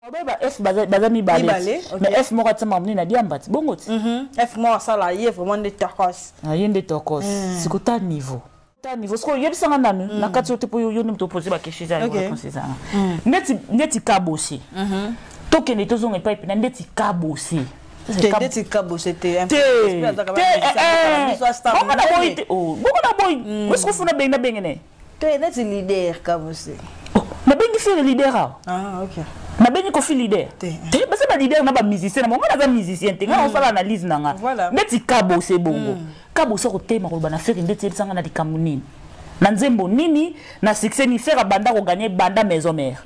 F bazami balé. Mais F mora tsama mni na diambati bongoti. F mora sala yé vraiment des turcos. Yé des turcos. C'est quoi ta niveau? Ta niveau ce que yé bisanga nanu na kati te po yo ne to poser ba question za réponse za. Neti kabosi. Tokene to zonga pipe na neti kabosi. Neti kabosi te un peu. Beaucoup na boy. Où est-ce que funa benga bengene? Te neti leader kabosi. Na bengi fait le leader. Ah OK. Na bengi ko fi leader. Te parce que leader na ba musicien na monga na musicien te nga on sala analyse nanga. Neti kabosi bongo. Kabosi ko tema ko bana faire ndeti sanga na dikamuni. Na nzembo nini na succès ni faire banda ko gagner banda maison mère.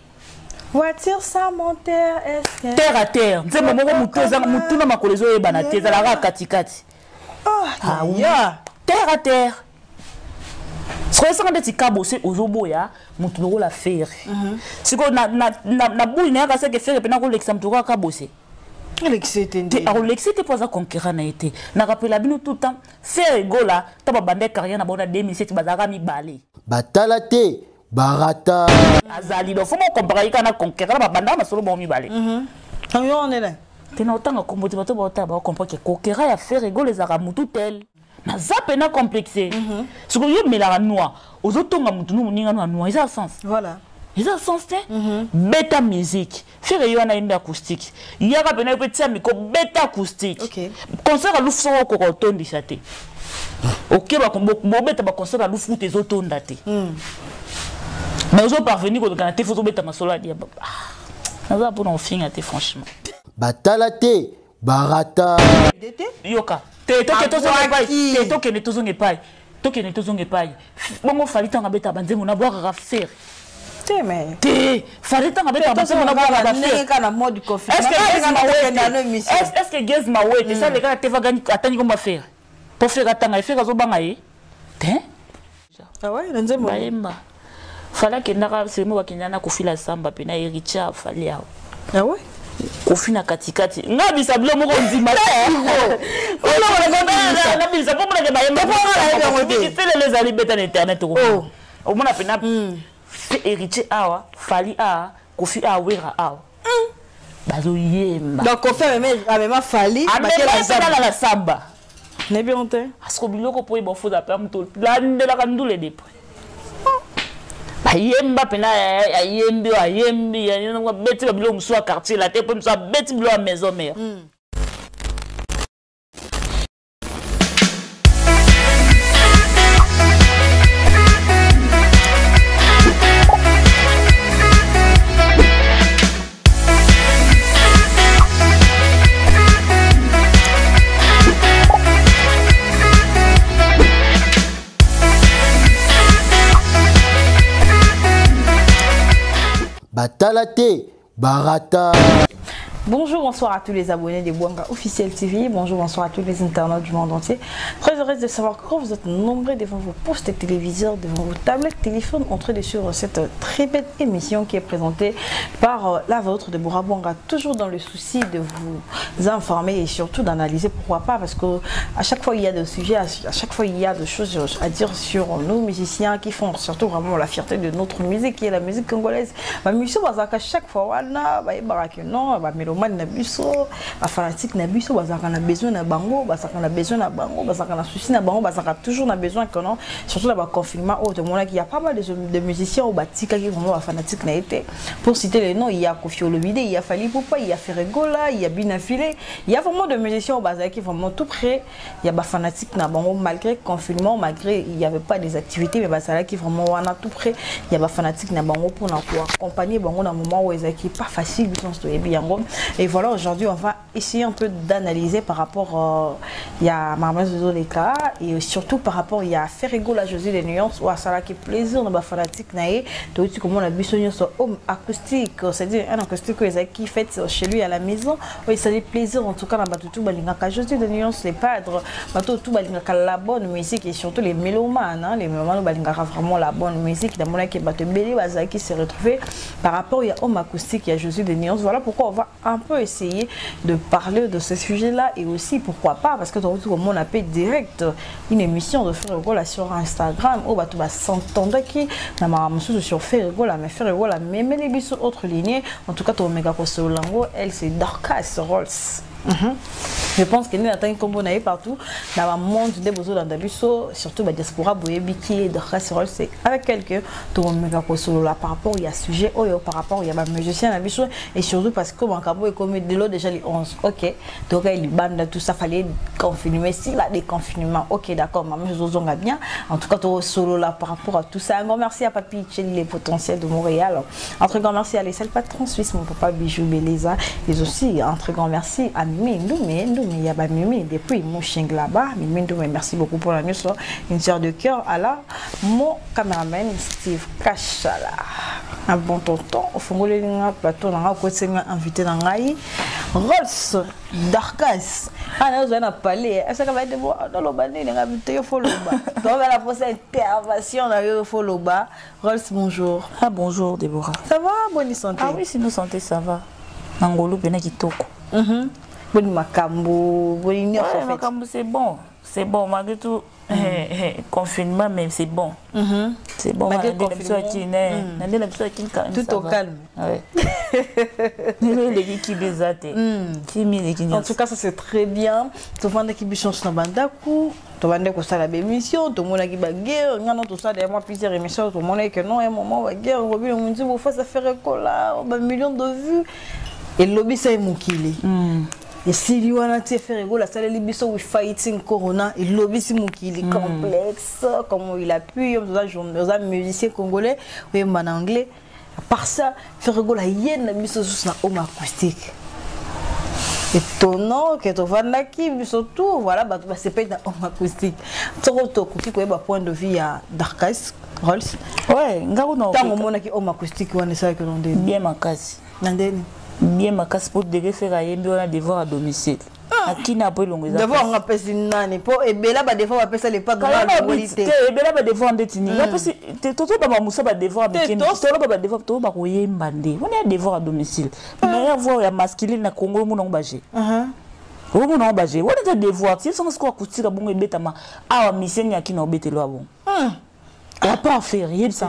Voiture sans moteur est terre à terre. Nzembo moko muteza mutuna makolezo e bana teza la katikati. Ah ya terre à terre. Ce que ça ndeti kabosi ozoboya mutu no la faire. Siko na boule na ka que faire pe na ko l'exemple to ka bosi. L'excité. Alors l'excité pour ça conquérir na été. Na rappelle bino tout temps faire rigola ta ba bande carrière na bona 2007 bazaka mi balé. Batala te barata. Azali do faut mo comparer kana conquérir ba banda ma solo bon mi balé. On est là. Tena otanga kombote bato ba comprendre que conquérir ya faire rigoler za mutu tel. Na zape na complexé. Ce que yo melaka noir. Ozotonga mutu no muninga no noir, ça a sens. Voilà. Ils ont sens bêta musique faire yo na une acoustique il y a pas besoin petit micro bêta acoustique concert à l'oufso ko ko tondi chate OK ba kombo bêta ba concert à l'oufso tes otonda te mais ils ont parvenu ko kana te faut bêta masolo dia na za pour en fin te franchement batala te barata yoka te to ke to zonge pai to ke ne to zonge pai bongo fali tanga bêta banzengo na boire faire mais fallait t'en avec est-ce que Gez Mawé c'est ça les gars te va gagner attendre comment faire pour faire attendre et faire zo bangaye ah ouais nzembo baemba fallait que ndaka c'est moi qui nyana ko fila samba pe na Ericha fallait ah ouais ko fina katikati ngabi sablo moko nzima on na bisa pour que baemba les alibeta internet au mona pena héritier awa fali a kofi a wera awa bazo yemba donc kofi même fali bakela la samba ne bien te asko biloko po ibo foza pa mto la ndela ka ndule depo bayemba pena ayembi ya beti ba biloko mso quartier la te po mso beti biloko maison mère. Batala te barata. Bonjour, bonsoir à tous les abonnés de Bouanga Officiel TV. Bonjour, bonsoir à tous les internautes du monde entier. Très heureuse de savoir que vous êtes nombreux devant vos postes téléviseurs, devant vos tablettes, téléphones, en train de suivre cette très belle émission qui est présentée par la vôtre de Bora Bouanga. Toujours dans le souci de vous informer et surtout d'analyser. Pourquoi pas? Parce que à chaque fois il y a des sujets, à chaque fois il y a des choses à dire sur nos musiciens qui font surtout vraiment la fierté de notre musique, qui est la musique congolaise. Ma musique, à chaque fois, non, man na biso ba fanatique na biso bazaka na besoin na bango bazaka na besoin na bango bazaka na souci na bango bazaka toujours na besoin que non surtout là ba confinement au de il y a pas mal de musiciens au batika qui vraiment ba fanatique na été pour citer les noms il y a Kofi Olomide il y a Fally Ipupa il y a Ferregola il y a Binafile il y a vraiment de musiciens au bazaka qui vraiment tout près il y a ba fanatique na bango malgré confinement malgré il y avait pas des activités mais bazaka qui vraiment wana tout près il y a ba fanatique na bango pour accompagner bango dans moment où ezaki pas facile biso to yebi yango. Et voilà, aujourd'hui, on va essayer un peu d'analyser par rapport il y a Maman Zozo Leka et surtout par rapport il y a Ferrego la Josie des nuances ou à ça qui plaisir dans la fanatique naïe de aussi comment on a besoin de homme acoustique, c'est-à-dire un acoustique qui fait chez lui à la maison. Oui, ça fait plaisir en tout cas dans Batutu Balinga Josie des nuances les padres, Batutu Balinga la bonne musique et surtout les mélomanes, les mélomanes Balinga vraiment la bonne musique. Dans mon qui Batu Beli qui s'est retrouvé par rapport il y a homme acoustique, il y a Josie des nuances. Voilà pourquoi on va un peu essayer de parler de ce sujet-là et aussi, pourquoi pas, parce que dans tout le monde appelle direct une émission de faire rigolo sur Instagram, où tu vas s'entendre qui n'a pas sur faire rigolo, mais faire rigolo, même les bisous autres lignées, en tout cas, ton méga lango, elle c'est Dorcas Rolls. Je pense que nous attendons comme on est partout dans le monde des besoins dans Dabuso, surtout la diaspora Boyebiki et Dorcas Rolls, c'est avec quelqu'un ton méga solo là par rapport il y a sujet par rapport il y a un musicien Dabuso et surtout parce que mon cabo est comme de l'eau déjà les 11. OK, donc il bande tout ça fallait confiner si là des confinements. OK, d'accord, maman Zozo va bien. En tout cas ton solo là par rapport à tout ça. Un grand merci à Papi Tcheli les potentiels de Montréal. Un très grand merci à les patron suisse mon papa Bijou Beleza et aussi un très grand merci à Mimi Ndoumé il y a Mimi depuis mon chien là-bas. Mimi Ndoumé, merci beaucoup pour la news. Une sœur de cœur à la mon caméraman Steve Kachala. Un bon tonton au fond de plateau dans côté invité dans Rai Rolls Dorcas. Ah nous on a parlé est-ce que va être dans le bandé les invité au follow bas. Donc la prochaine intervention dans le follow bas. Rolls bonjour. Ah bonjour Déborah. Ça va bonne santé? Ah oui, si nous santé ça va. Nangolo pena kitoko. Bonne makambo, bonne nyos en fait. Makambo c'est bon. C'est bon malgré tout confinement mais c'est bon. C'est bon malgré confinement. Tout au calme. Ouais. En tout cas ça c'est très bien. Tu vois des qui bichons na bandaku, tu vois des ko ça la émission, tout le monde qui ba guerre, ngana tout ça derrière moi plusieurs émissions, tout le monde que non un moment va guerre, on va on dit vous face à faire cola, on va millions de vues et lobby ça est mukili. Et si lui on a fait rigolo, ça les biso we fighting corona et lobby si mukili complexe comme il a pu aux musiciens congolais ou en anglais. À part ça, faire rigolo yen na biso juste na homme acoustique. Étonnant que tu vas naki surtout voilà bah c'est pas dans homme acoustique. Trop tôt qui quoi point de vue à Dorcas Rolls. Ouais, ngako na. Tant on a qui homme acoustique on est ça que l'on dit. Bien makasi. Nandeni. Bien makasi pour devoir faire ayembi on a devoir à domicile. Qui n'a pas longue devoir on appelle nani pour et bela ba devoir appelle ça les pas de la qualité. Et bela ba devoir ndetini. Ya parce que toto ba musa ba devoir bikin. Toto ba devoir to ba koyemba nde. On a devoir à domicile. Mais ya voir ya masculine na Congo mo non baje. Wo mo non baje. On a devoir si son score acoustique bon ebetama. Ah mission ya ki na obetelo bon. A pas faire rien ça.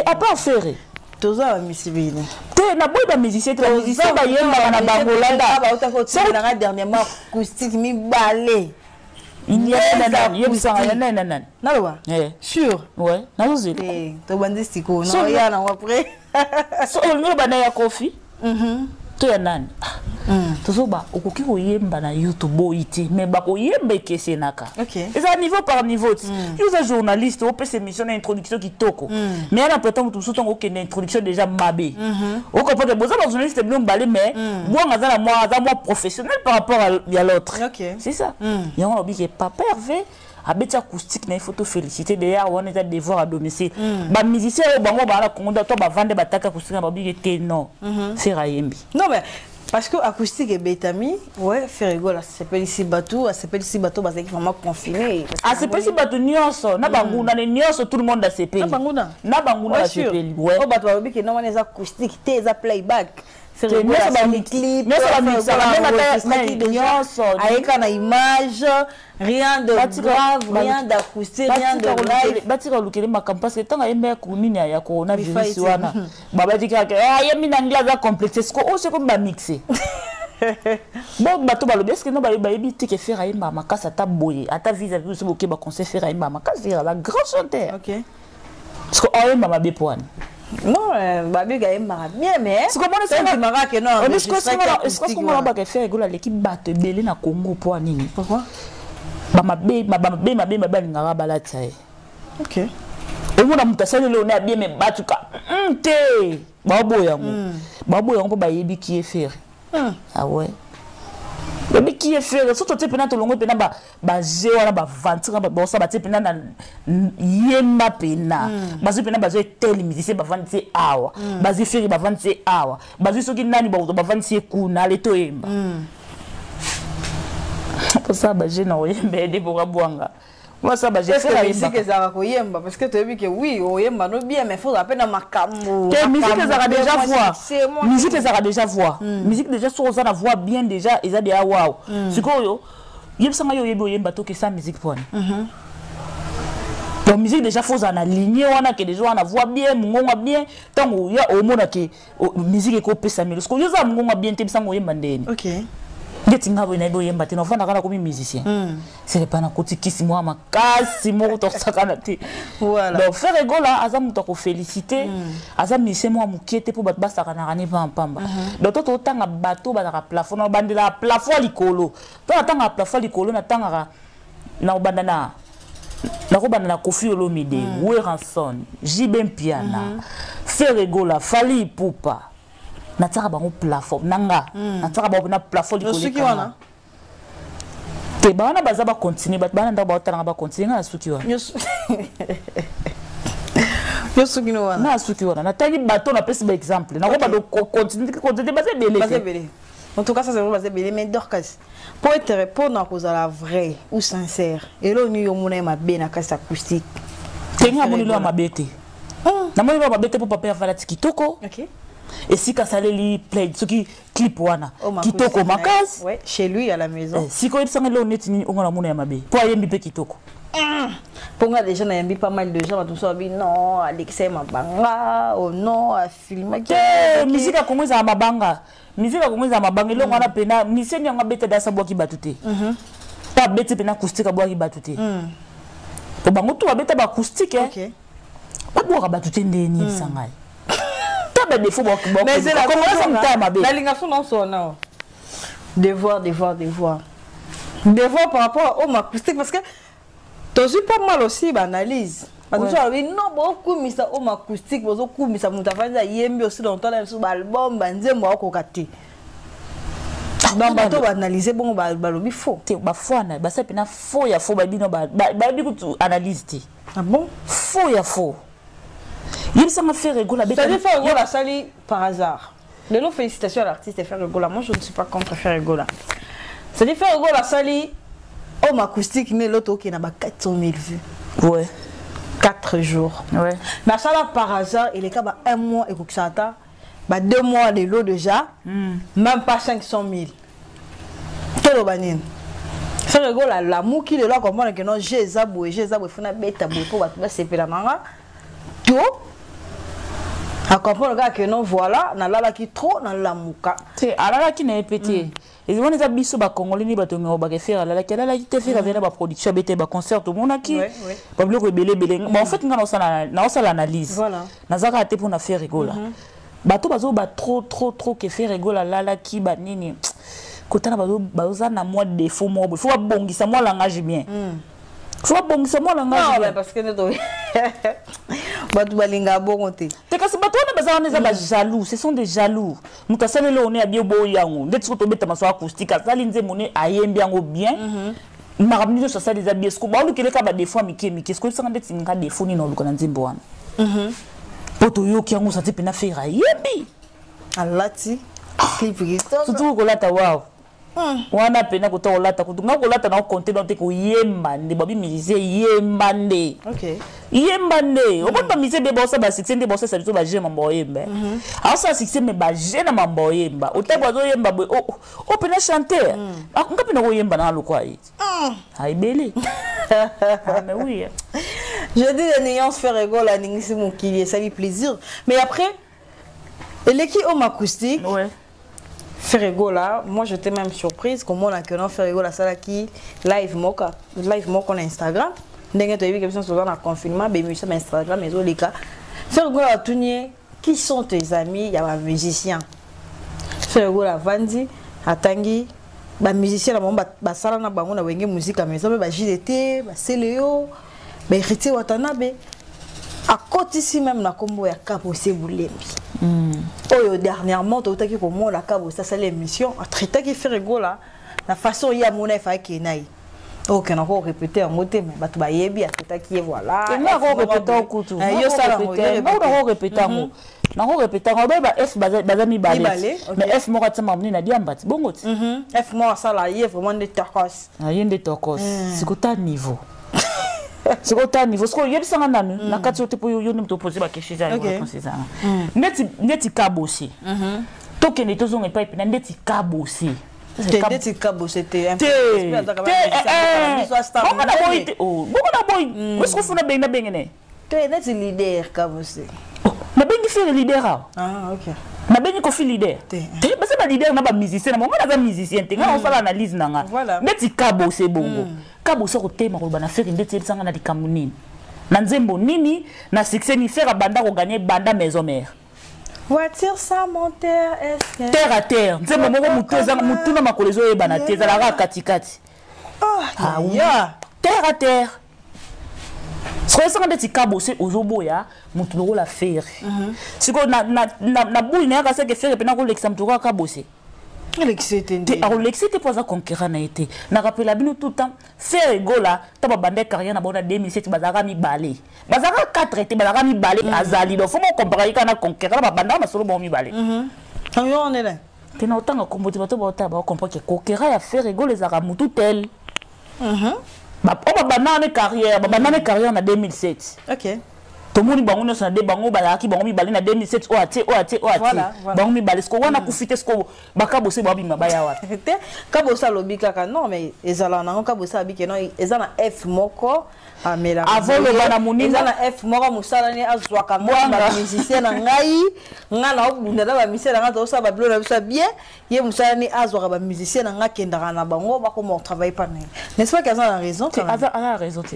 A pas faire. Toza misibili. Te na boy ba musicien te musicien ba yemba na bangolanda. Ba uta ko tsina dernièrement acoustique mi balé. Il y a un yebisa na nan. Na loba? Sûr. Ouais, na uzile. To bandi siko na ya na après. So on ba na ya coffee. To ya nan. Tozoba okoki koyemba na YouTube boiti mais ba koyemba kesenaka. OK. Et ça niveau par niveau. Vous êtes journaliste, vous faites émission d'introduction qui toko. Mais à prétend tout surtout OK une introduction déjà mabé. Au comprend que besoin de journaliste bien balé mais moi moi professionnel par rapport à l'autre. OK. C'est ça. Il y a un hobby qui est pas pervers. Abeti acoustique na il faut te féliciter d'ailleurs on est à devoir à domicile. Ba musicien bango ba la Congo to ba vendre bataka acoustique ba bi que non. Faire ayembi. Non mais parce que acoustique et betami, ouais, faire rigolo, ça s'appelle ici bateau, parce qu'il vraiment confiné. Ah, c'est pas ici bateau nyonso, na banguna ne nyonso tout le monde a CP. Na banguna a CP. Ouais. Oh bateau obi que non on les acoustique, t'es à playback. Faire rigolo, ça les clips, mais ça va mixer même nyonso. Avec une image, rien de grave, rien d'acoustique, rien de live. Batira lukele makampa parce que tant ayemba kunini ya coronavirus wana. Baba dika que ayembi na nglaza complexe ce ko c'est comme ba mixer. Bon bato balobi est-ce que non ba yebi te faire ayemba makasa ta boye ata vis-à-vis ce boké ba conseil faire ayemba makasa la grand chanteur. OK. Parce que ayemba mabe poane. Non, babi gagne bien mais c'est comment ça mara que non. Est-ce qu'on va pas faire rigolo l'équipe batte belé na Congo poane nini? Pourquoi? Mabe ngara balata. OK. Et moi na mutasali le on a bien mais batuka. Te babo yango ba yebi qui est faire. Ah ouais. Mais qui est fait surtout te pena to longo pena ba je wana ba vantira ba bossa ba te pena na yemba pena ba zo pena ba zo tel musicien ba vanti awa ba zo feri ba vanti awa ba zo soki nani ba vanti kuna le to yemba pour ça ba je na yemba de pour abwanga moi ça bah j'ai fait la musique que ça va koyemba parce que tu as vu que oui oyemba no bien mais faut appeler makambo que musique que ça va déjà voir musique que ça va déjà voir musique déjà sur ça la voix bien déjà et ça déjà waouh c'est quoi yo yebsanga yo yebo yemba to que ça musique pour la musique déjà faut en aligner on a que déjà on a voix bien mongonga bien tant il y a au monde que musique est copé ça mais parce que yo ça mongonga bien te sango yemba ndeni OK ngetinga bo na bo yemba te no fana kana comme musicien c'est pas na koti kisi moi makasi mo to sakana te voilà donc faire rigola azamu to ko féliciter azamu musicien moi mukete pour batba sakana rani pamba donc to tanga bateau ba na plafond no bandela plafond likolo to tanga plafond likolo na tanga na bandana na ko bandana Koffi Olomide Weranson Jibem Piana faire rigola Fally Ipupa na tsaka bango plafond nanga na tsaka bango na plafond likolo suki wana te bana baza ba continuer bat bana ndaba otanga ba continuer na suki wana yo suki no wana na suki wana na tangi bateau na pesi ba exemple na ko ba do continuer baza belé en tout cas ça c'est vraiment baza belé mais Dorcas pour te répondre à cause à la vraie ou sincère et là ni yo mona ma be na kasa acoustique tenga moni lo ma bete na moni lo ma bete pour papa faire la tikitoko OK. Et si Kassaleli play ce qui clip wana kitoko makasi ouais chez lui à la maison si ko ibsanga lo neti ni onga na mona ya mabe po ayembi pe kitoko ponga déjà na yembi pas mal de gens tout ça bi non Alexei Mabanga oh non a filmer musique a commencé à mabanga musique a commencé à mabanga lo ngana pena mission nyanga beta da sa boki batute pas beta pena acoustique boki batute to bango to beta ba acoustique OK pas boka batute ndeni ibsangai mais c'est la lingation dans son nom. Devoir par rapport au acoustique parce que tu as pas mal aussi d'analyse. Parce que tu as dit non, beaucoup de ça au acoustique, beaucoup de ça mutafanya yembi aussi dans ton album, banze moi kokati. Dans bateau analyser bon balobi faux. Te ba faux na ba sepena faux ya faux ba bino ba biku analyse ti. Ah bon? Faux ya faux. Il s'en fait rigoler. Ça veut faire rigoler Sali par hasard. De nos félicitations à l'artiste et faire rigoler. Moi je ne suis pas contre faire rigoler. Ça veut faire rigoler Sali homme acoustique mais l'autre qui n'a pas 400 000 vues. Ouais. 4 jours. Ouais. Mais ça là par hasard il est comme 1 mois et que ça ta 2 mois de l'eau déjà. Même pas 500 000. Quel banine. Faire rigoler la mouki de là comprendre que non j'ai zaboué funa beta boy pour ba c'est la manga. Tout à comprendre que non voilà na lala qui trop na la muka c'est alala qui n'est pété et on les a biso ba congolais ni ba tongo ba faire la qui la te faire avec la production bete ba concert tout monde qui pas bloc belé mais en fait na on l'analyse voilà nazaka te pour na faire rigola bato bazo ba trop que faire rigola lala qui ba nini kotana bazo na moi défaut moi il faut bongisa moi langage bien faut bongisa moi langage non mais parce que ne to bato balinga bongote te kasi bato na baza neza ba jaloux ce sont des jaloux muta sale le on est bien bo yango ndetso to beta maso acoustique sali nze mone ayembi yango bien makamni so sali za bien sko ba olukele ka ba défaut miki sko sanga ndetsi nga défaut ni no lukana nzimbo wana poto yo ki yango sati pena faire ayembi alati clip gisto surtout ko lata wow wana pena ko to lata ko tunga ko lata na compter dans te ko yemba nde babi musicien yemba nde OK yemba nde o bota musicien be bossa ba succès nde bossa sa biso ba je mambo yemba a ça succès me ba je na mambo yemba o te bozo yemba bo o pena chanter nga pena ko yemba na lokwa yi ai belé mais oui je dis les nuances faire rigoler ningisi mon qui ça fait plaisir mais après l'équipe homme acoustique ouais Ferregola, moi j'étais même surprise comment on a que non Ferregola ça là qui live moka on a Instagram ndenge to yebi que ça dans le confinement be musicien Instagram mais les gars Ferregola tourner qui sont tes amis il y a un musicien Ferregola Vandi atangi ba musicien la ba sala na bango na wenge musique mais ça ba JDT ba Seleo ba Héritier Watanabe à côté ici même na combo ya Capo Sebulembi oh dernièrement tu as dit comment la Cabo ça c'est l'émission a traité qui fait rigoler la façon il y a mon effet qui naï ok on a répété en mot mais tu vas y bien traité qui voilà on a répété au couteau yo ça on a répété on répété on ba F bazami balé mais F mo katsama mni na diambati bongo ti F mo ça là il est vraiment des tacos ah il des tacos c'est quoi ta niveau C'est quoi ta niveau? Ce qu'on y a besoin d'annu. Na quatre autres pour y te poser ma question ça. Neti kabossi. Toi qui n'es pas on est pas épineux. Neti kabossi. Neti kabossi te. Comment na boy? Oh, comment na boy? Est-ce qu'on fait na benga bengene? Te neti leader kabossi. Na bengi faire leader ah. Ah ok. Na bengi ko fi leader. Te parce que leader na ba musicien na moi na musicien te nga on fait l'analyse nanga. Neti kabossi bongo. Kabossi ko tema ko bana faire ndeti sanga na likamuni. Na nzembo nini na succès ni faire banda ko gagner banda maison mère. Voiture sans moteur, est-ce que... Terre à terre. Nzembo moko mutu na makolezo e bana te zalaka katikati. Oh, ah oui. Terre à terre. Ce que ça ndeti kabossi ozoboya mutu loko la faire. Siko na boui na ka seke faire pena ko l'exam to ka kabossi. Alexis pour ça conquérir na été. Na rappelle bino tout temps faire egola ta bande carrière na bona 2007 bazaka mi balé. Bazaka 4 été bazaka mi balé azali do faut mo comparer kana conquérir ba banda masolo bo mi balé. On est là. Tena autant ko mboti bato ba ta ba comprendre que conquérir ya faire egola ezaka mutu tel. Ba banda na carrière na 2007. OK. Tout le monde bango na de bango balaki bango mi balé na 2007 o ate bango mi balé sko wana kufite sko bakabose ba bima baya wa te kabosa lobika ka non mais ezala na kabosa biki non ezana F moko amela avant le bana muninga ezana F moko musala ni azwa ka ba musicien na ngai ngana obunda ba musicien na ngato sa ba bilo na bisa bien ye musala ni azwa ba musicien na ngakenda na bango ba ko mo travailler pas n'est-ce pas qu'azana raison quand même a raison te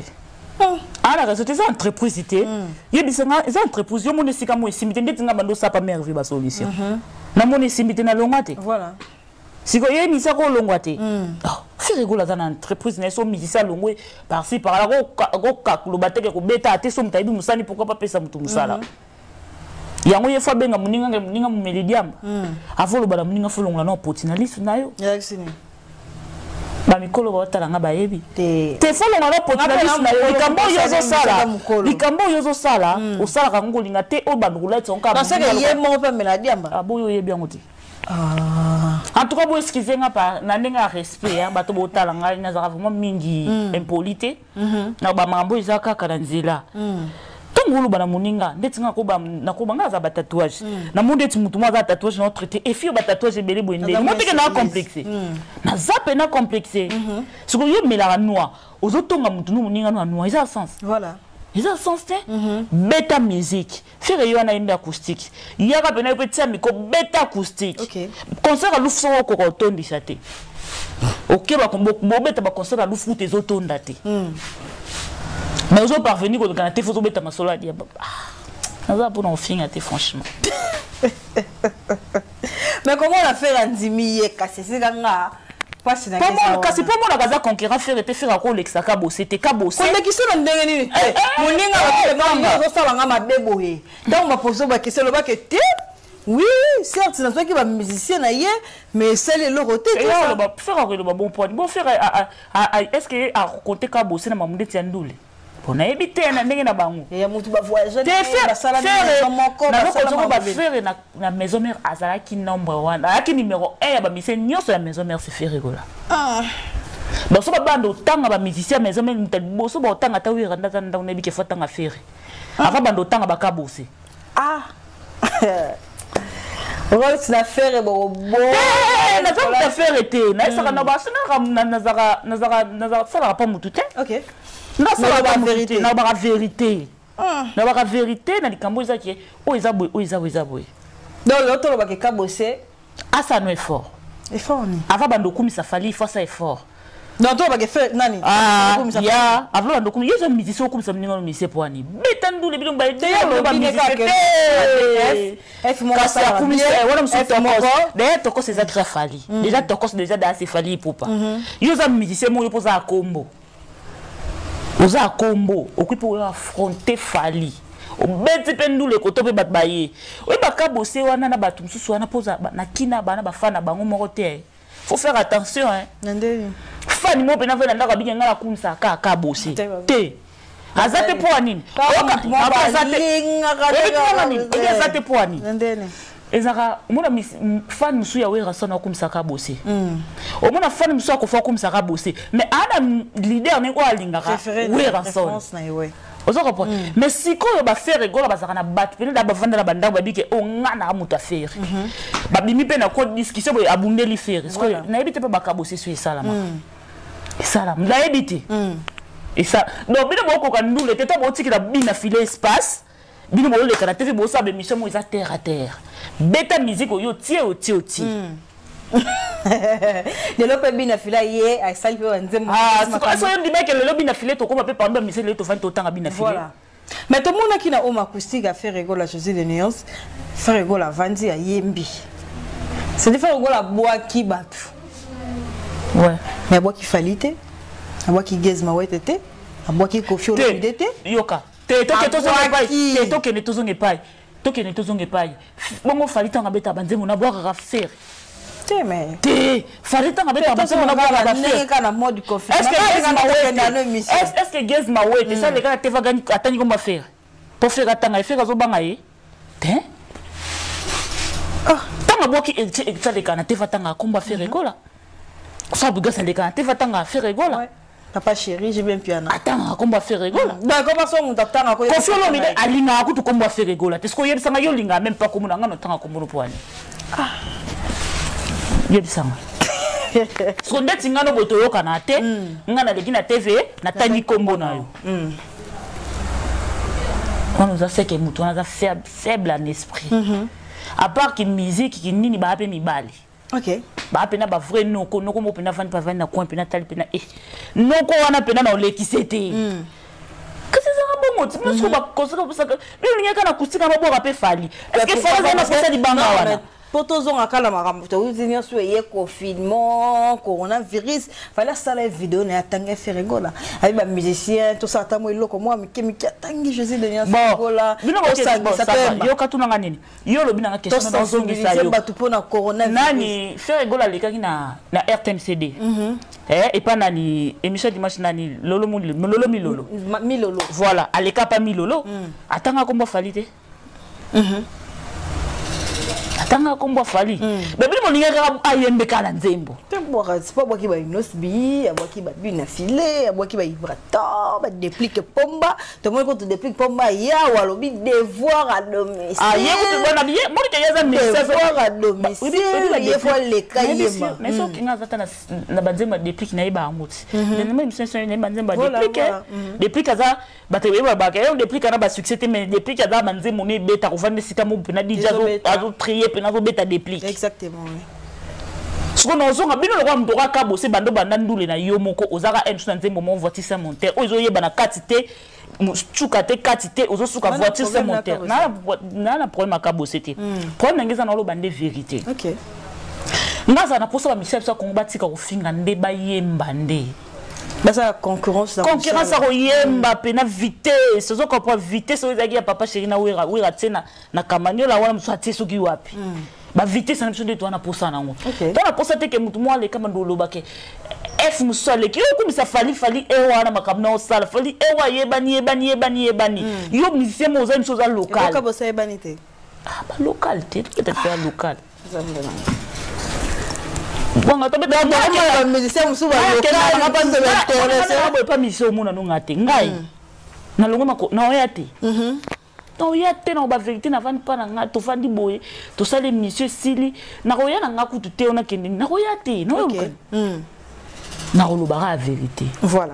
ah la raison, c'est entreprise ité. Il y a des entreprises, yo moni sika mo simité ndetinga bando sa pa merveille ba solution. Na moni simité na longate. Voilà. Siko ye ni sa ko longate. Ah, fi rigola dans entreprise na so misisa longwe par-ci par là go kaklo bateke ko beta ate so mutaibi musani pourquoi pas pesa mutu musala. Yango ye fa benga muninga mu melidiam. Avolo bala muninga fo longa na potinaliste na yo. Yaxini. Ba mikolo ba talanga ba yebi te folo na potentialiste na likambo yozo sala osala kango linga te o bandula tsonka parce que ye mo pa meladiamba aboyo yebi yango te en tout cas bo excusez nga pa na ndenga respect ya bato bo talanga na za vraiment mingi impolite na ba mambo izaka kala nzela ngulu bana muninga ndetinga ko ba nakoba nga za ba tatouage na monde ti mutu za tatouage na traité et fi ba tatouage belé boende monte ke na complexe na zape na complexe siko yo melaka noir ozotonga mutu muninga no noir isa sens voilà isa sens te beta musique faire yo na imbe acoustique yaka pena petit miko beta acoustique concert a lufu ko ko tondi chate OK ba kombo beta ba concert a lufu te zotonda te mais ils ont parvenu quand on a fait bêta ma solo dire ah ça pour en finir franchement mais comment on a fait Andimi kasi c'est ganga pas c'est pas kasi pas moi la gaza conquérant faire était faire ko lexa ka bosser te ka bosser on qui sont ndenge nini moninga ba so sala nga mabebo he donc ma poser ba question ba que te oui certes c'est toi qui va musicien na ye mais c'est le roté tout ça ba faire le bon point bon faire est-ce que à compter ka bosser na mamunde tiandoule on a évité na ndenge na bango ya mutu ba voyager ba sala maison moko ba faire na maison mère azala ki number 1 aki numéro 1 ya ba musicien nyonso ya maison mère c'est faire rigola ba so ba bando tanga ba musicien maison mère mutu boso ba tanga ta wira ndata ndana na bike fatanga faire ava bando tanga ba kabose rôle c'est l'affaire bon na ta faire été na saka na ba sona na zaka sala pas mutu te OK. Non, c'est la vérité. Non, la vérité. Non, la vérité, na likambo ezaki o ezabwe o ezabwe. Donc l'autre ba ke kabosé ah ça no effort. Effort ni. Avant bando kumisa fali il faut ça effort. Non toi ba ke faire nani? Ah ya avant bando kumisa yezo musicien kumisa mninga no musicien poani. Betandu le bilomba de ba musicien. F mo ka sa kumisa wana musicien tokos. D'ailleurs tokos c'est très fali. Déjà tokos déjà dans assez fali pour pas. Yezo musicien mo posa combo. Oza combo okipo affronter fali obeti pendu le koto pe batbaye we bakabose wana na batu mususu wana poza na kina bana bafana bango moko te faut faire attention hein ndeni fani mo pena vela ndaka bikenga na kumsa ka kabose te azate po nini azate po nini ndeni ezaka omona fan musu ya wera sona comme ça ka bosser omona fan musu ko fa comme ça ka bosser mais ana leader ne ko alingaka wera sona ozo comprendre mais si ko ba faire gola bazaka na bat pe na ba vanda na banda ba bike o ngana amuta faire ba bimi pe na ko discussion boy abundeli faire est-ce que na ebite pe ba ka bosser sur ça là ça na ebite et ça donc bino boko ka ndule tete bo tikila bina filer espace bino bo le kana TV bo sa be mission mo isa terre à terre beta musique yo tie de l'opé bina fila yé a salpe wanzem so yo ndime ke le lobi na filé to ko ba pe pamba mission le to fan to tanga bina filé voilà mais tout monde qui na home acoustique a fait rigoler José de Nuance faire rigoler vandi a yembi c'est de faire rigoler bois qui bat ouais mais bois qui falité a bois qui gaz ma wetete a bois qui kofi au lidete yoka te to ke to so pas te to ke ne to so nge pai to ke ne to so nge pai bongo falita ngabeta banzemu na boire à faire mais falita ngabeta banzemu na boire à faire kana mode kofi est-ce que gaz ma wete ça les gars te va gagner atani comme faire pour faire atanga et faire zo banga ye te tanga boki ça les gars te va tanga comme faire école ça buga ça les gars te va tanga faire école papa chéri, j'ai bien piano. Attends, comment faire rigoler? Ben comment ça on t'attend à quoi? Confio le mide alinga akutu comment faire rigoler? Est-ce que yeb sanga yo linga même pas comme nanga no tanga comme no poani. Ah. Yeb sanga. So ndeti ngano boto yo kana te, ngana leki na TV na tani kombo na yo. On nous a fait que mutu on a faible en esprit. À part que musique qui nini ba pe mi bali. OK. Ba pena ba vrai noko mo pena vani pa vani na coin pena tali pena noko wana pena na lekisete que c'est ça bon mot parce que ba conseiller pour ça que lui n'y a kana kusika ba boka pe fali est-ce que fali na ça di banga wana Potozo akala makambo to uzinya so ye confinement coronavirus fallait ça la vidéo na tanga faire rigola avec ba musicien tout ça tamo iloko moi miki tangi José de Nias rigola ça peut yo katuna nganini yo lobi na question na zongisa yo batu pona coronavirus nani faire rigola lekaki na RTMCD et pas nani émission dimanche nani lolo milolo voilà aleka pa milolo atanga kombo falite atanga kombo fali bébé mo ninga ayembe kala nzembo tembo c'est pas moi qui va inosbi moi qui va bina filet moi qui va vibrator ba déplique pomba to moi quand tu déplique pomba ya walobi devoir à domicile ah yeko bona bien moi que yaza devoir à domicile il faut les kayema mais so kinga zata na banzemba déplique na iba amuti mais même senso na banzemba déplique za batebe ba ka déplique na ba succès mais déplique za banzembo ne beta ko vande sika mo pena DJ azo trier pena zo beta déplique exactement oui ce qu'on a zonga bino le mdoka ka bosé bando banda ndule na yo moko ozaka en na nzembo mon voiture sans monter ozo yeba na quantité chukate quantité ozo suka voiture sans monter na problème ka bosé te problème ngeza na lo bande vérité OK ngaza na posa ba Michel sa kongo tika ko finga ndeba yemba nde basa concurrence a yemba pena vitesse ozo comprendre vitesse ozo ya papa chéri na wera tena na kamanyola wana mso atieso ki wapi ba vitesse na mso de to na posa nango to na posa te ke mutu mo ale kama ndolo bake f musole ki ko misa fali ewa na makamna osala fali ewa yebani yo musicien mo za mso za local ko bosa yebani te ah ba local te peut-être faire local bon attends mais musicien musu ba local na pas de l'intérêt pas mission mona no ngate ngai na longo mako na oyate to yate na ba vérité na vani pa na nga to fandi boye to sale monsieur sili na roya na nga kutu te ona kende na royate no na roloba la vérité voilà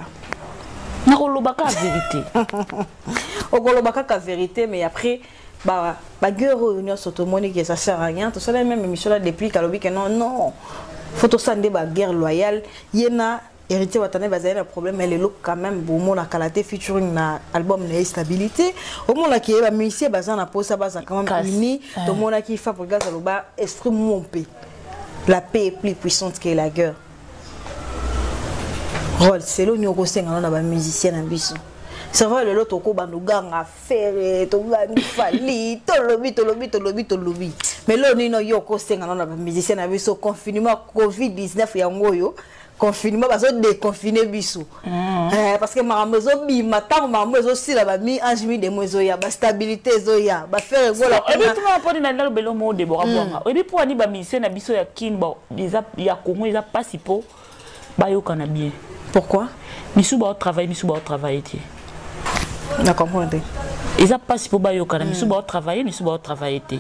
na roloba la vérité okoloba ka vérité mais après ba guerre réunion sotomoni que ça sert à rien to sale même émission là depuis kalobi que non faut ça ndé ba guerre loyale yena héritier watane bazali na problème mais le look quand même bon mon la qualité featuring na album na stabilité au monde là qui est ba musicien bazan na posa baza quand même uni to mona qui fa pour gaz aloba extrêmement paix la paix est plus puissante que la guerre rôle c'est le nyoko senga na ba musicien na biso c'est vrai le lot ko bandu ganga faire to gandi fali to lobi mais là nino yoko senga na ba musicien na biso confinement Covid-19 ya ngoyo confinement bazo déconfiner biso parce que mamezo bi matango mamezo sila ba mi ange de mozo ya ba stabilité zo ya ba faire gola et puis tout le monde poni na ndalo belo mo de bora bonga et puis pour ani ba musicien na biso ya kinba ya Congo ils a pas si po ba yo kana bien pourquoi misu ba travailler ti na comprendre ils a pas si po ba yo kana misu ba travailler ti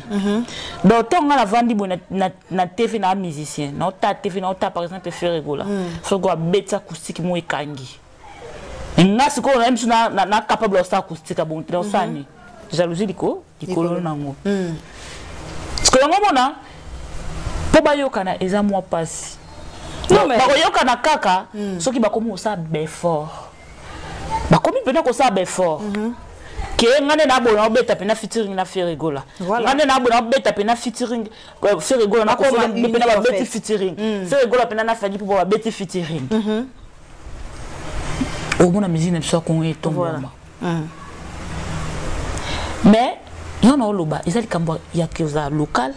donc tant la vandi bo na TV na musicien na ta TV na ta par exemple faire rigola faut go beta acoustique mo ekangi ngasi ko na misu na capable de ça acoustique bon dans ça ni jalousie diko dikolo nango parce que ngo bona po ba yo kana eza moi passe non mais ba yo kana kaka soki ba komo ça befort ba komi pena ko ça befort que ngane na bona obeta pena featuring na Ferregola ngane na bona obeta pena featuring Ferregola na ko pena ba beti featuring Ferregola pena na fadi pour ba beti featuring au mona musique ne soit qu'on est tombé mais il y en a loba ils allaient kambo ya que za local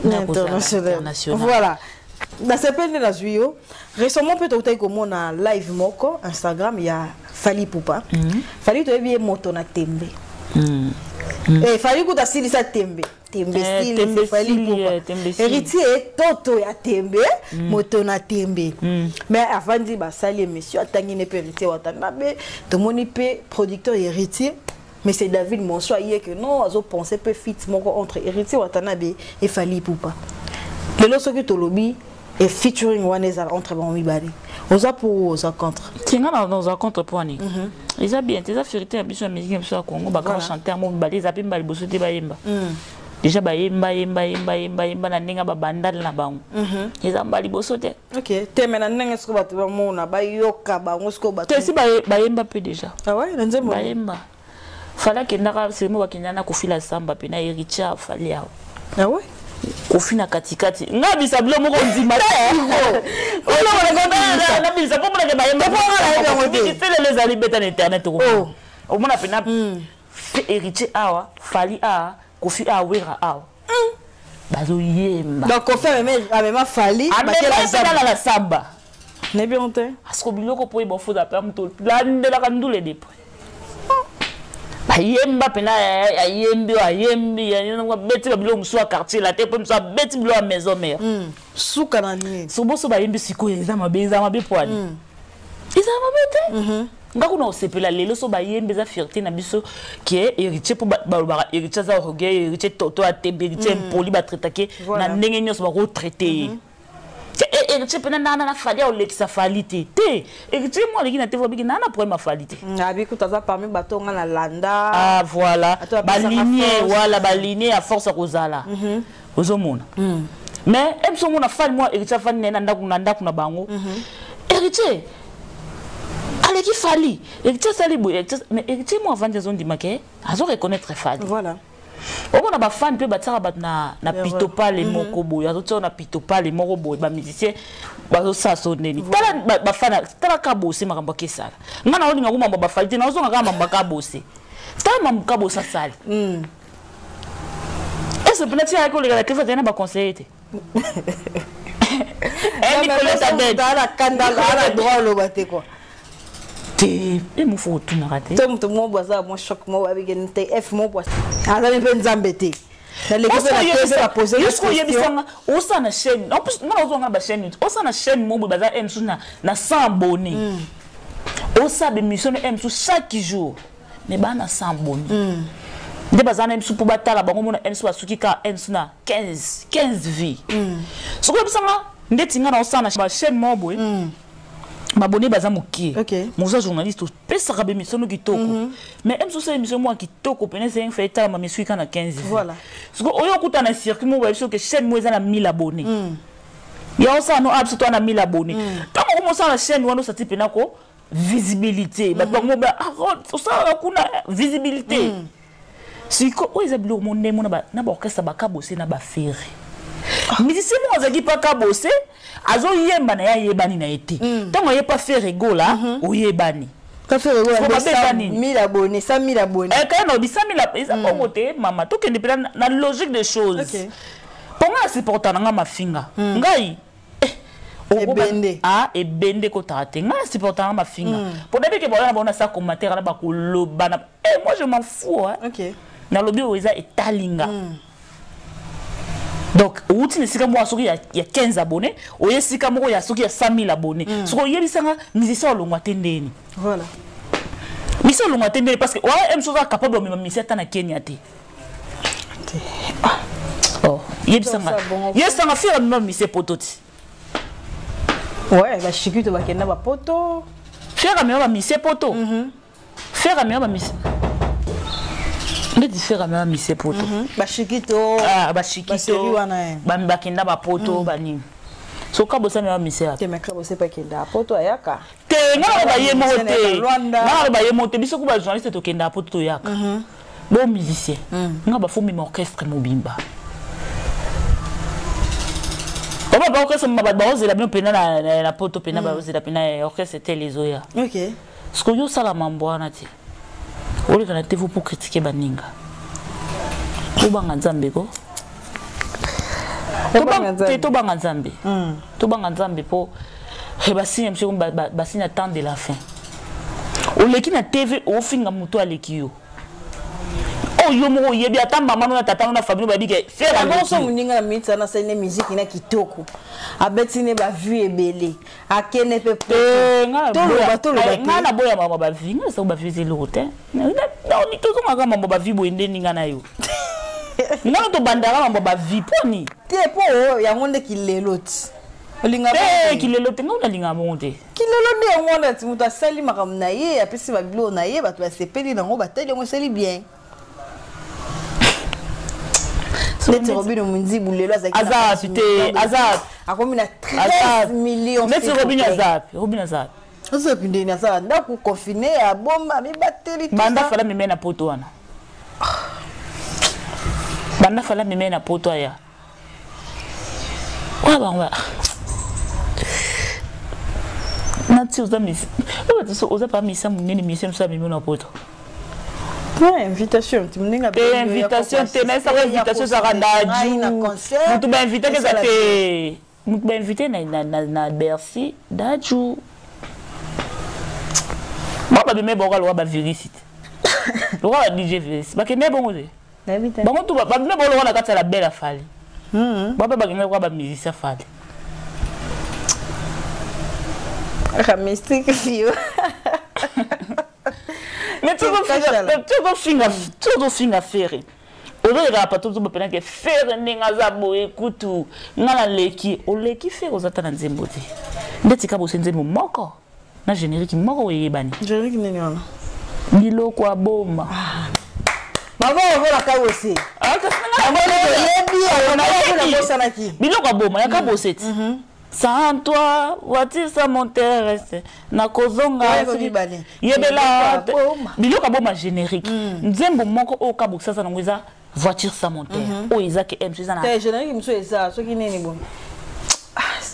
na international voilà dans ce pays de Zuyo récemment peut-être comme on a live moko Instagram il y a Fali Poupa Fali to bien moto na tembe et Fali ko ta sili sa tembe style Fali Poupa héritier toto ya tembe moto na tembe mais avant dit ba sali monsieur atangi ne héritier watanabe to moni pe producteur héritier mais c'est David Monsoa hier que non azo penser peu fit moko entre héritier watanabe et Fali Poupa le loso que to lobby et featuring Waneza entre bon mibali oza pour oza contre tinga dans un contre pour ani ils a bien tes affaires à biso musique biso Congo ba grand chanteur mo mibali za pe mibali boso te ba yemba déjà ba yemba na ninga ba bandal na bango ils a mbali boso te OK te mena ninga sko ba te ba mo na ba yoka ba ngo ba te si ba yemba pe déjà ah ouais na nzembo ba yemba fala ke ndaka c'est mo ba kinyana ko fila samba pe na Ericha fali yao ah ouais kofina katikati ngabi sablo moko nzima ona wala na bisa ko mona ke bayemba ko les ali beta na internet ko o mona pena héritier awa fali a kofi a wera awa bazo yemba donc ko fait même fali ba la samba ne bien te asko biloko po ibo fuza pa mto la ndela ka ndule depo ayemba pena ayembi ya beti ba bilo muso quartier la te po muso beti bilo a maison mère suka na ni so boso ba yembi siko eza mabe poani eza mabe te ngako na osepela lelo so ba yembi za fierté na biso qui est héritier pour ba héritier za orgueil héritier toto a tembe héritier poli ba traiter na ndenge nyonso ba ko traiter héritier pena na fali au lekisa falite te héritier moi leki na te vobi na problème falite abi kutaza parmi bato nga na landa ah voilà ba lignée voilà ba lignée à force kozala ozomona mais emso mona fali moi héritier fali na ndaku na bango héritier aleki fali héritier sali boye mais héritier moi avant des ondima ke azo reconnaître fali voilà on a ba fan pe batara bat na pitopale moko boy azo na pitopale moko boy ba musicien bazo sa soneli tala ba fan tala ka bosé makambo kesala ngana olinga kuma ba falite na ozonga kama mbaka bosé tala mamka bosa sali est-ce que peut-être ko le que fait na ba conseiller elle Nicolas Tabet ala kandala ala droit lo baté quoi et mon faut tout rater tout mon boisa mon choc mo avec une TF mon boisa ala ne peut nzambete na l'équipe la la poser jusqu'au yebisanga au sa na chaîne en plus moi ozonga ba chaîne au sa na chaîne mo baza m sous na 100 abonnés au sa be mission m sous chaque jour mais ba na 100 abonnés de bazana m sous pour batala bango mona m sous asuki ka m sous na 15 vies so ko bisanga ndeti nga na au sa na chaîne mo boy m'abonner baza moki moza journaliste pesa ka be mission kitoko mais em so c'est mission moi kitoko pene c'est fait ta ma mission kana 15 voilà parce que oyo kuta na circuit mo ba que chaîne mo eza na 1000 abonnés ya osa no apps toi na 1000 abonnés tant ko mo sa la chaîne wano sa tipena ko visibilité ba mo ba osa kuna visibilité si ko oza bilo mo ndemo na ba orchestre ba ka bosser na ba ferry musicien mo azaki pa ka bosser azo yemba na ya yebani na été tant on y pas fait rigola o yebani ka fait rigola 1000 abonnés 5000 abonnés quand on dit 5000 abonnés ça monter maman tout que na logique des choses ponga supporta nga mafinga ngai ebende ebende ko tarte nga supporta nga mafinga pour début que bona ça commentaire na ba ko lobana moi je m'en fous hein OK na lobby oza etalinga donc outi ne sika moi soki ya 15 abonnés oye sika moko ya soki ya 100 000 abonnés soko yebisanga musicien olongwa tendeni voilà musicien olongwa tendeni parce que ouais même chose capable de musicien tana Kenya te oh yebisanga faire même musicien pototi ouais ba chikuto ba kenda ba poto faire même musicien poto faire même musicien mais différent même musicien poto ba chikuto ba kenda ba poto ba nini so ka bosa même musicien te meka bosa pa kenda poto ayaka te nga ba yemote nga ba yemote biso ko ba journaliste to kenda poto yaka bon musicien nga ba fo mi orchestre mobimba Oba ba orchestre mba ba ozela bien pena na poto pena ba ozela pena orchestre telezoya OK ce que yo sala mambwana ti oli kana te vous pour critiquer baninga tobanga nzambe ko tobanga nzambe po basinya monsieur basinya temps de la fin oleki na TV ofinga muto aleki yo yo mo yebi ata mama na tata na famille ba bike faire la so muninga na mitsa na sene musique na kitoko abetine ba vue ebele akene pepe nga na boya mama ba vie nga so ba vie zelo te na ni to zo nga mama ba vie bo ende ninga na yo nga to bandara mama ba vie poni te po yango nde kileloti olinga kileloti nga olinga monte kilelo de ngona ti muta sali makam na ye apesi ba bilo na ye ba to sepeli na ngo bateli ngo sali bien Neti Robino Munzibu lelo azaki Azap akomi na 13 millions Neti Robino Azap Ozo pindeni asa ndaku confiner ya bomba mi bateri banda fala meme na poto wana banda fala meme na poto ya wa bangwa nati uzamisi oza pa misa munene misa msa meme na poto invitation tu m'ninga invitation te na sa invitation za randaju mutu ba inviter que ça te mutu ba inviter na Bercy daju ba be me boka lo ba viricite lo ba DJ virus ba ke ne bongo de ba mutu ba me bolo na kata la belle afali ba ngenga kwa ba musicien afali mystique fio mais tout finga faire oza pas tout pena que faire ninga za boye kutu ngala leki oleki faire ozata na nzembo te ndeti ka bosenze moko na générique moko yebani générique nini wana biloko aboma mama ovola ka bose biloko aboma ya ka boseti sans toi, watisa mon terrestre, na kozonga yebela biloko aboma générique nzembo moko o kabukisa sana ngweza voiture sans mon terre o izaki MC sana te générique mso eza soki nini bon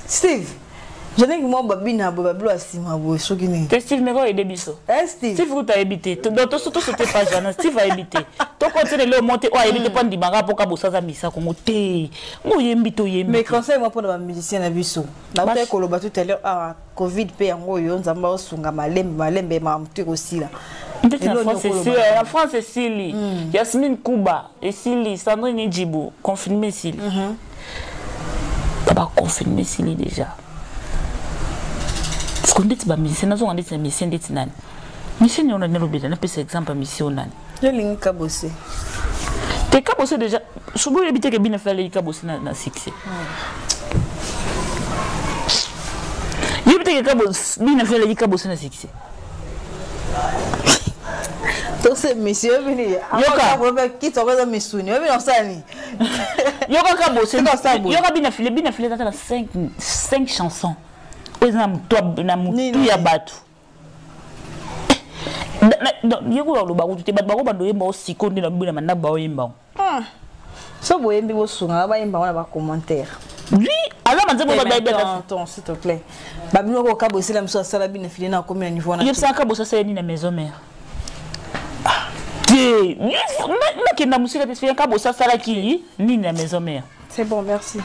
Steve générique mo babina bablo asima bo soki nini te Steve meko ede biso Steve kuta ebité donc to sauter page na Steve va ebité to continuer le monter o ebité pandi banga poka bosaza misa kongo te ngo yembi to yembi mais conseil mo pona ba musicien na biso na te ko loba tout à l'heure ah covid pe yango yo nzamba osunga malembe ma mtu aussi là en France c'est Sili Yasmine Kuba et Sili Sandrine Djibou confirmé Sili pas confirmé Sili déjà parce qu'on dit que musicien nazo ngandi na musicien dit nani musicien on a nelobela na pesa exemple musicien nani je linka bossé te ka bossé déjà subu ebité ke bina fallait ka bossé na succès yebité ke ka bossé bina fallait ka bossé na succès donc c'est monsieur vini yoka qui t'en va misuni oui non ça ni yoka ka bossé yoka bina fallait dans 5 chansons na mutu ya batu yeko lo ba kutu te ba ko bando yemba o sikondi na bina manaba o yemba so boyembi bo sunga ba yemba na ba commentaire oui alors manzebo ba ba attends s'il te plaît ba bino ko ka bosela mso sala bina fili na combien niveau na yebsa ka bosa sala ni na maison mère te na kenda musika te fili ka bosa sala ki ni na maison mère C'est bon, merci.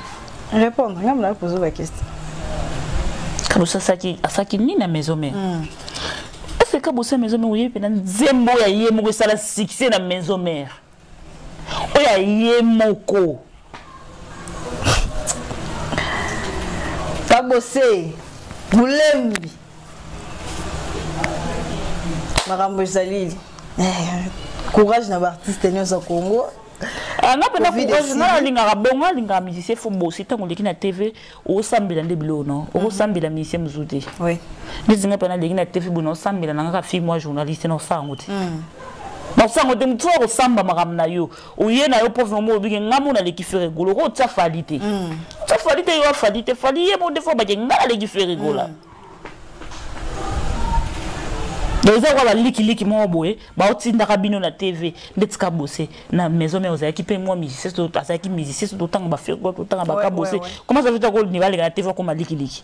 Répondre, on va poser la question. Quand ça qui ni na maison mère. Est-ce que vous savez maison mère oui pendant zembo ya yemo ça la succès na maison mère. Oya yemoko. Pas bosser. Boulembi. Marambo Zalili. Courage na artiste au Congo. Nga pena courage na linga bonga linga musicien faut bosser tant on leki na TV o sambela ndebilo no o sambela musicien muzuti. Oui. Nizinga pena leki na TV bono sambela na nga fille moi journaliste no sangote. Na sangote mtu o samba maramna yo. O yena yo pauvre mo bi nga mo na leki faire golo ko tsa falite. Tsa falite yo falite fali ye mo defo ba nga leki faire gola. Donc ça va liki mo boye ba otinda kabino na TV ndetika bosser na maison mais oza ki pe moi musicien to asa ki musicien to tanga ba faire quoi to tanga ba ka bosser comment ça veut dire que niveau la TV comme liki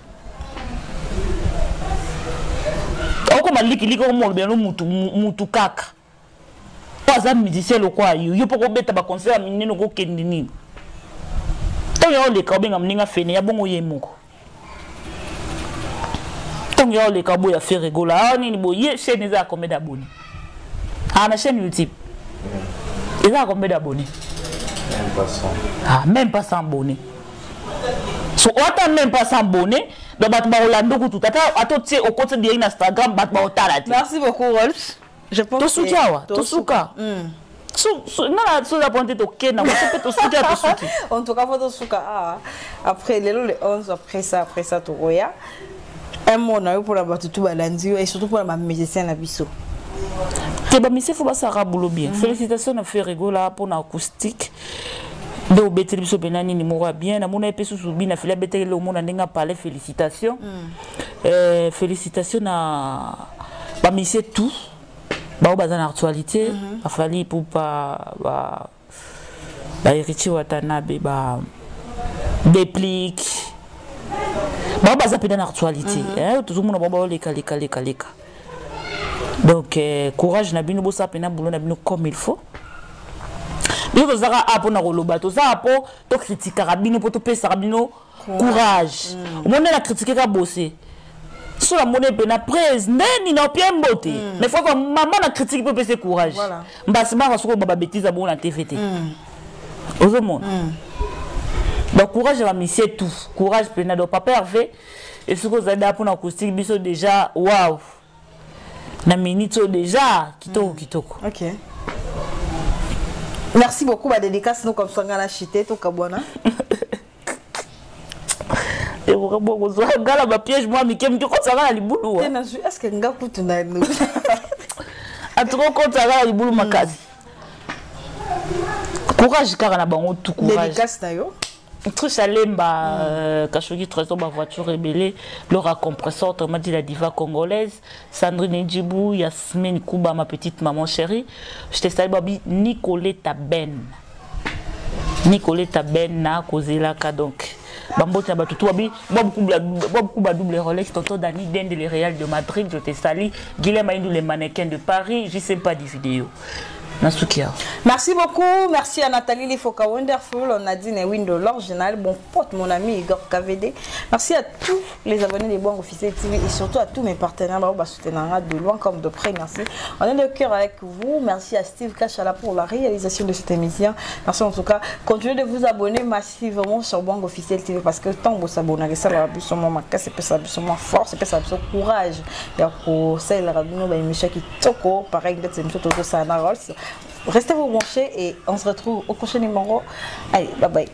o comme liki ko mo bien mutu kaka pas un musicien lo kwa yo poko beta ba concert mineno ko kendini to yo le ka benga mninga fene ya bongo yemoko donc il y a les cabos à faire rigoler. Ah ni boye chaîne ils a combien d'abonnés? Ah ma chaîne YouTube. Ils a combien d'abonnés? Même pas 100. Ah même pas 100 abonnés. So on même pas 100 abonnés. Donc bat ba Orlando ko tout. Attends tu au côté de Instagram bat ba otala. Merci beaucoup Rolf. Je pense que to suka. Non, so la ponte to kena, moi c'est to suka to suki. En tout cas faut to suka après le 11 après ça to roya. Un mot pour la batutu balandio et surtout pour la musicien la biso. Te ba musicien faut ba sara boulot bien. Félicitations na fait rigola pour na acoustique. De betel biso benani ni mora bien na mona epesu subi na fila betel le mona ndenga parler félicitations. Félicitations na ba musicien tout. Ba bazana actualité, a fallu pour pas ba héritier Watanabe ba déplique. Bah bah ça peut dans l'actualité tout le monde va les donc courage na bino bossa pena boulot na bino comme il faut bino zara apo na roloba to za apo to critiquer rabino pour to pesa rabino courage on na critiquer ka bosser sur la monnaie pena presse neni na bien beauté mais faut que maman na critique pour pesa courage mbasi ma soko baba bêtise bon na TVT au monde. Donc courage à monsieur tout courage plein de papa Hervé et ce que vous avez pour l'acoustique biso déjà waouh na minute déjà kitoko. OK. Merci beaucoup ma dédicace nous comme ça ngala chité to kabwana. Et vous vous ngala ba piège moi mikem ko ça ngala libulu. Est-ce que ngaku tuna nous? Atro ko ça ngala libulu makazi. Courage car na bango tout courage. Dédicace na yo. Truchalemba, Kachogi Trésor, ma voiture rébellée, Laura Compressor, m'a dit la diva congolaise, Sandrine Djibou, Yasmine Kouba, ma petite maman chérie. Je t'ai salué, Babi, Nicoletta Ben. Nicoletta Ben, na Kozela Ka donc. Bambo Tia Batutu, Babi, beaucoup de double Rolex, Tonton Dani, Den de les Real de Madrid, je t'ai salué, Guilhem Aïdou, les mannequins de Paris, je sais pas des vidéos. Merci beaucoup, merci à Nathalie Lifoka Wonderful, on a dit Window l'original, bon pote mon ami Igor KVD. Merci à tous les abonnés des Boang Officiel TV et surtout à tous mes partenaires de loin comme de près, merci. On est de cœur avec vous, merci à Steve Kachala pour la réalisation de cette émission. Merci en tout cas, continuez de vous abonner massivement sur Boang Officiel TV parce que tant que vous s'abonnez, ça va plus sûrement ma casse, c'est plus sûrement force, c'est plus sûrement courage. Et pour ça, il y a une émission qui toko, pareil, c'est une émission de Sana Rolls. Restez vous branchés et on se retrouve au prochain numéro. Allez, bye bye.